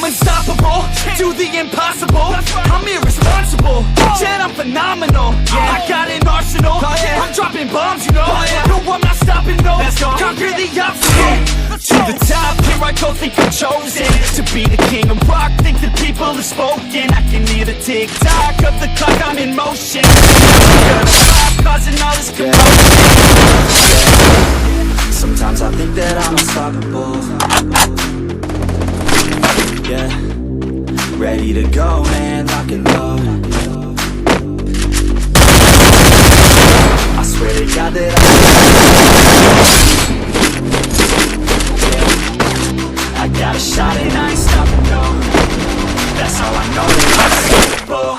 unstoppable, do the impossible. I'm irresponsible, yet I'm phenomenal. I got an arsenal, I'm dropping bombs, you know. No, I'm not stopping, no. Conquer the obstacle. To the top, here I go, think I'm chosen to be the king of rock, think the people have spoken. I can hear the tick-tock of the clock, I'm in motion. I'm stop causing all this commotion. Sometimes I think that I'm unstoppable. Yeah, ready to go, man, lock it low. I swear to God that I got a shot and I ain't stopping, no. That's how I know that I'm unstoppable.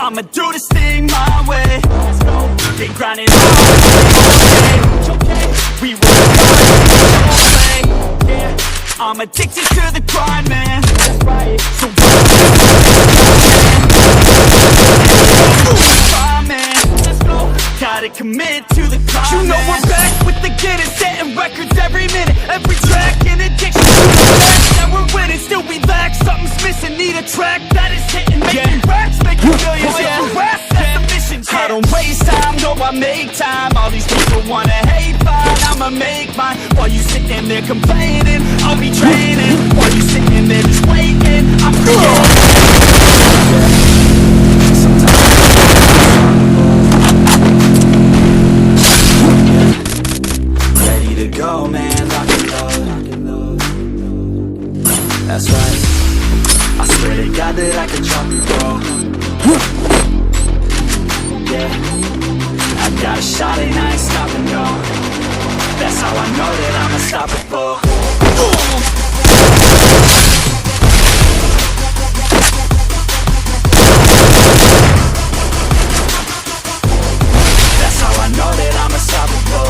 I'ma do this thing my way. Let's go. Been grinding all day. We work hard, yeah. I'm addicted to the grind, man. That's right. So let's go. Gotta commit to the climb. You know we're back with the get it, setting records every minute, every track. In addiction to the fact that we're winning, still we lack something's missing. Need a track that is hitting, making racks, making millions. I don't waste time, no, I make time. All these people wanna hate, fine, I'ma make mine. While you sitting there complaining, I'll be training. While you sitting there just waiting, I'm creating. Ready to go, man, lock it low. That's right, I swear to God that I could drop it, bro. Yeah, I got a shot and I ain't stopping, no. That's how I know that I'm unstoppable. That's how I know that I'm unstoppable.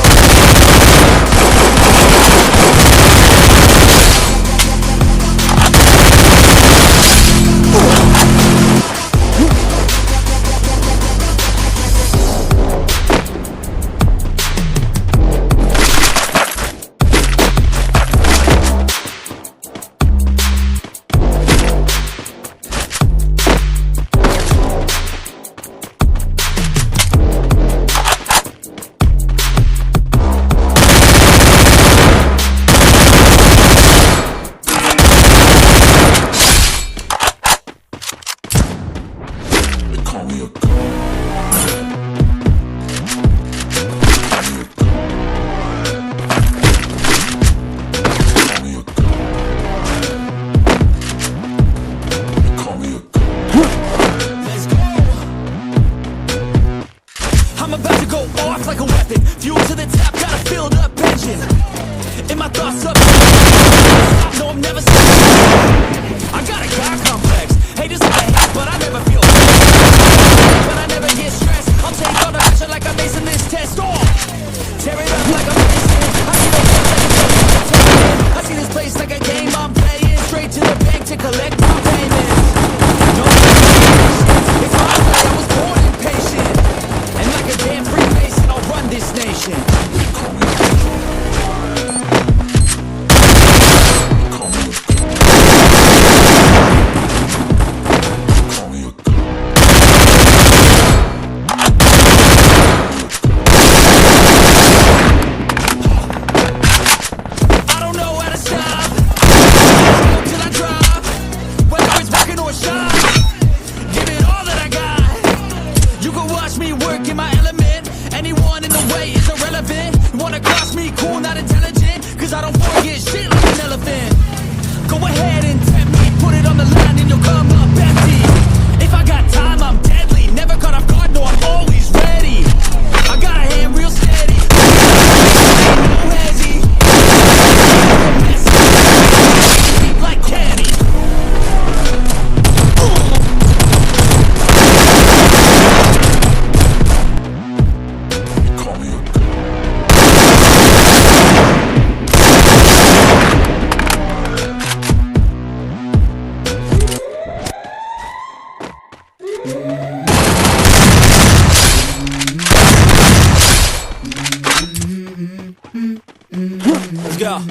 Let's go.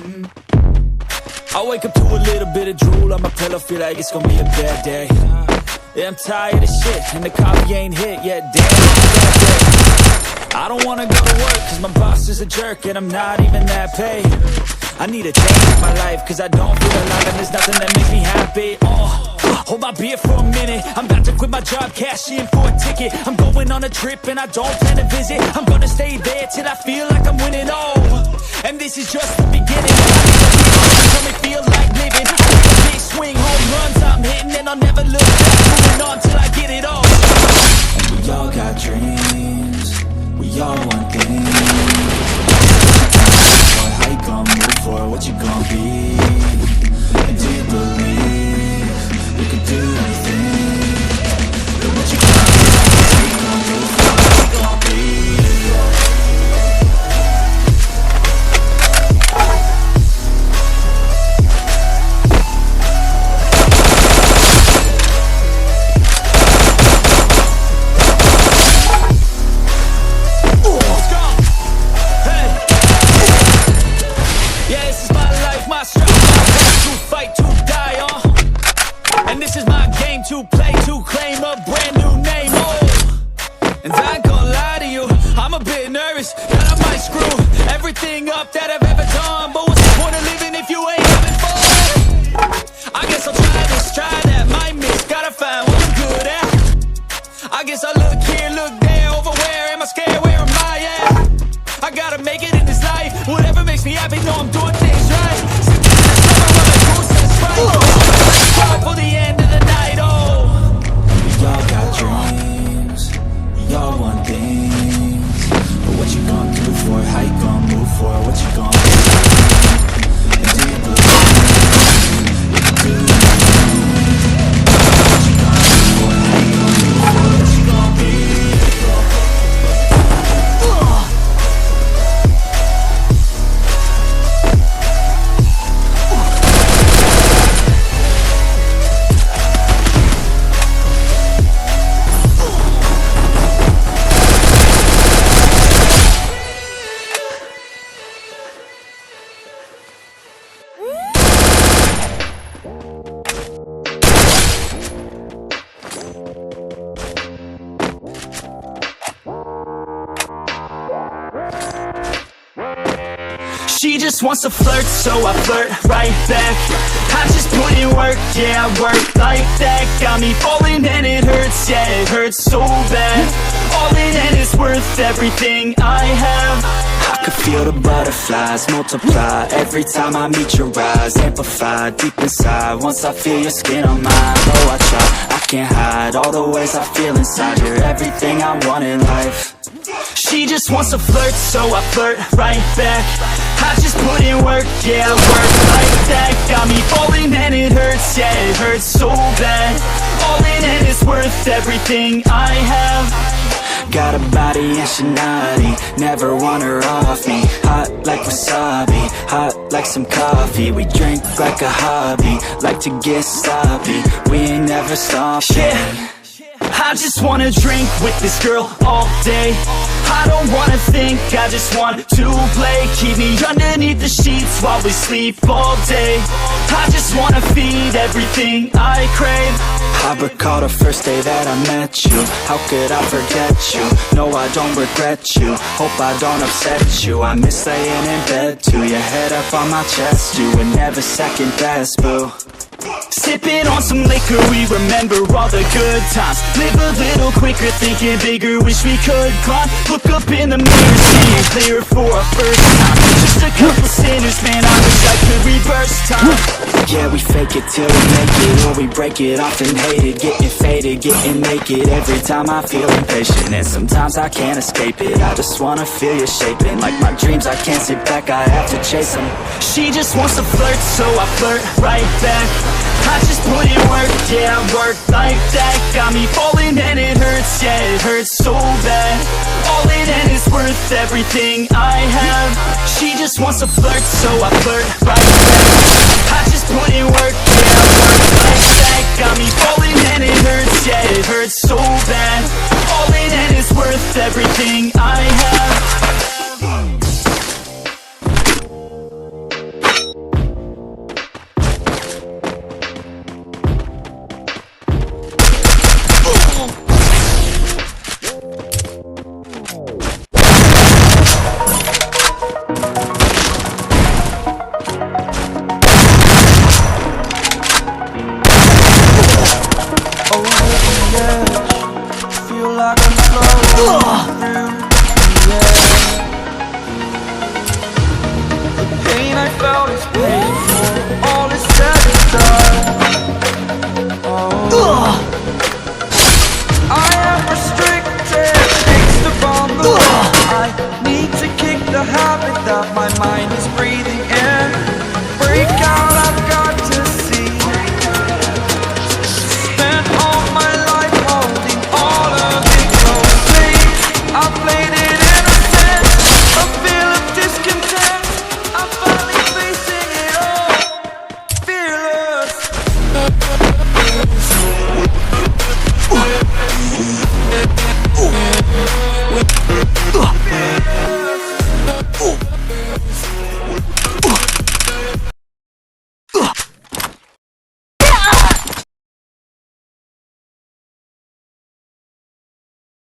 I wake up to a little bit of drool on my pillow, feel like it's gonna be a bad day. Yeah, I'm tired of shit, and the coffee ain't hit yet, damn, it's a bad day. I don't wanna go to work, cause my boss is a jerk, and I'm not even that paid. I need a change in my life, cause I don't feel alive, and there's nothing that makes me happy. Hold my beer for a minute, I'm about to quit my job, cash in for a ticket. I'm going on a trip and I don't plan to visit. I'm gonna stay there till I feel like I'm winning, and this is just the beginning. Tell me feel like living. I need a big swing, home runs I'm hitting, and I'll never look back, moving on till I get it all. And we all got dreams, we all want things. How you gon' move for it, what you gon' be? And do you believe you can do anything? Look what you gon' be, how you gon' move for it, what you gon' be? To play, to claim a brand new name, and I ain't gonna lie to you, I'm a bit nervous that I might screw everything up that I've ever done. But what's the point of living if you ain't having fun? I guess I'll try this, try that, might miss, gotta find what I'm good at. I guess I look here, look there, over where am I scared, where am I at? I gotta make it in this life, whatever makes me happy, know I'm doing things right. Sipping in the summer while the goose is right, for the end of the night. We all got dreams, we all want things. But what you gon' do for it, how you gon' move for it, what you gon' do? And do you believe you can do anything? What you gon' do for it, how you gon' move for it, what you gon' be? She just wants to flirt, so I flirt right back. I just put in work, yeah, I work like that. Got me falling and it hurts, yeah, it hurts so bad. All in and it's worth everything I have. I could feel the butterflies multiply every time I meet your eyes. Amplify deep inside once I feel your skin on mine. Oh, I try, I can't hide all the ways I feel inside. You're everything I want in life. She just wants to flirt, so I flirt right back. I just put in work, yeah, I work like that. Got me falling and it hurts, yeah, it hurts so bad. All in and it's worth everything I have. Got a body and she naughty, never want her off me. Hot like wasabi, hot like some coffee. We drink like a hobby, like to get sloppy. We ain't never stopping. Yeah, I just wanna drink with this girl all day. I don't wanna think, I just want to play. Keep me underneath the sheets while we sleep all day. I just wanna feed everything I crave. I recall the first day that I met you. How could I forget you? No, I don't regret you. Hope I don't upset you. I miss laying in bed too. Your head up on my chest, you would never second best, boo. Sipping on some liquor, we remember all the good times. Live a little quicker, thinking bigger, wish we could climb. Look up in the mirror, seeing clearer for a first time. Just a couple sinners, man, I wish I could reverse time. Yeah, we fake it till we make it, or we break it, often hated. Getting faded, getting naked, every time I feel impatient. And sometimes I can't escape it, I just wanna feel you shaping. Like my dreams, I can't sit back, I have to chase them. She just wants to flirt, so I flirt right back. I just put in work, yeah, I work like that. Got me falling and it hurts, yeah, it hurts so bad. All in and it's worth everything I have. She just wants to flirt, so I flirt right back. I just put in work, yeah, I work like that. Got me falling and it hurts, yeah, it hurts so bad. All in and it's worth everything I have. felt is paid for. All is said and done. I am restricted, fixed upon the wall. I need to kick the habit that my mind is breathing in. Break out, I've got to see. Spent all my life holding all of it closely. I played it innocent, a feel of discontent. I'm finally facing it all, fearless.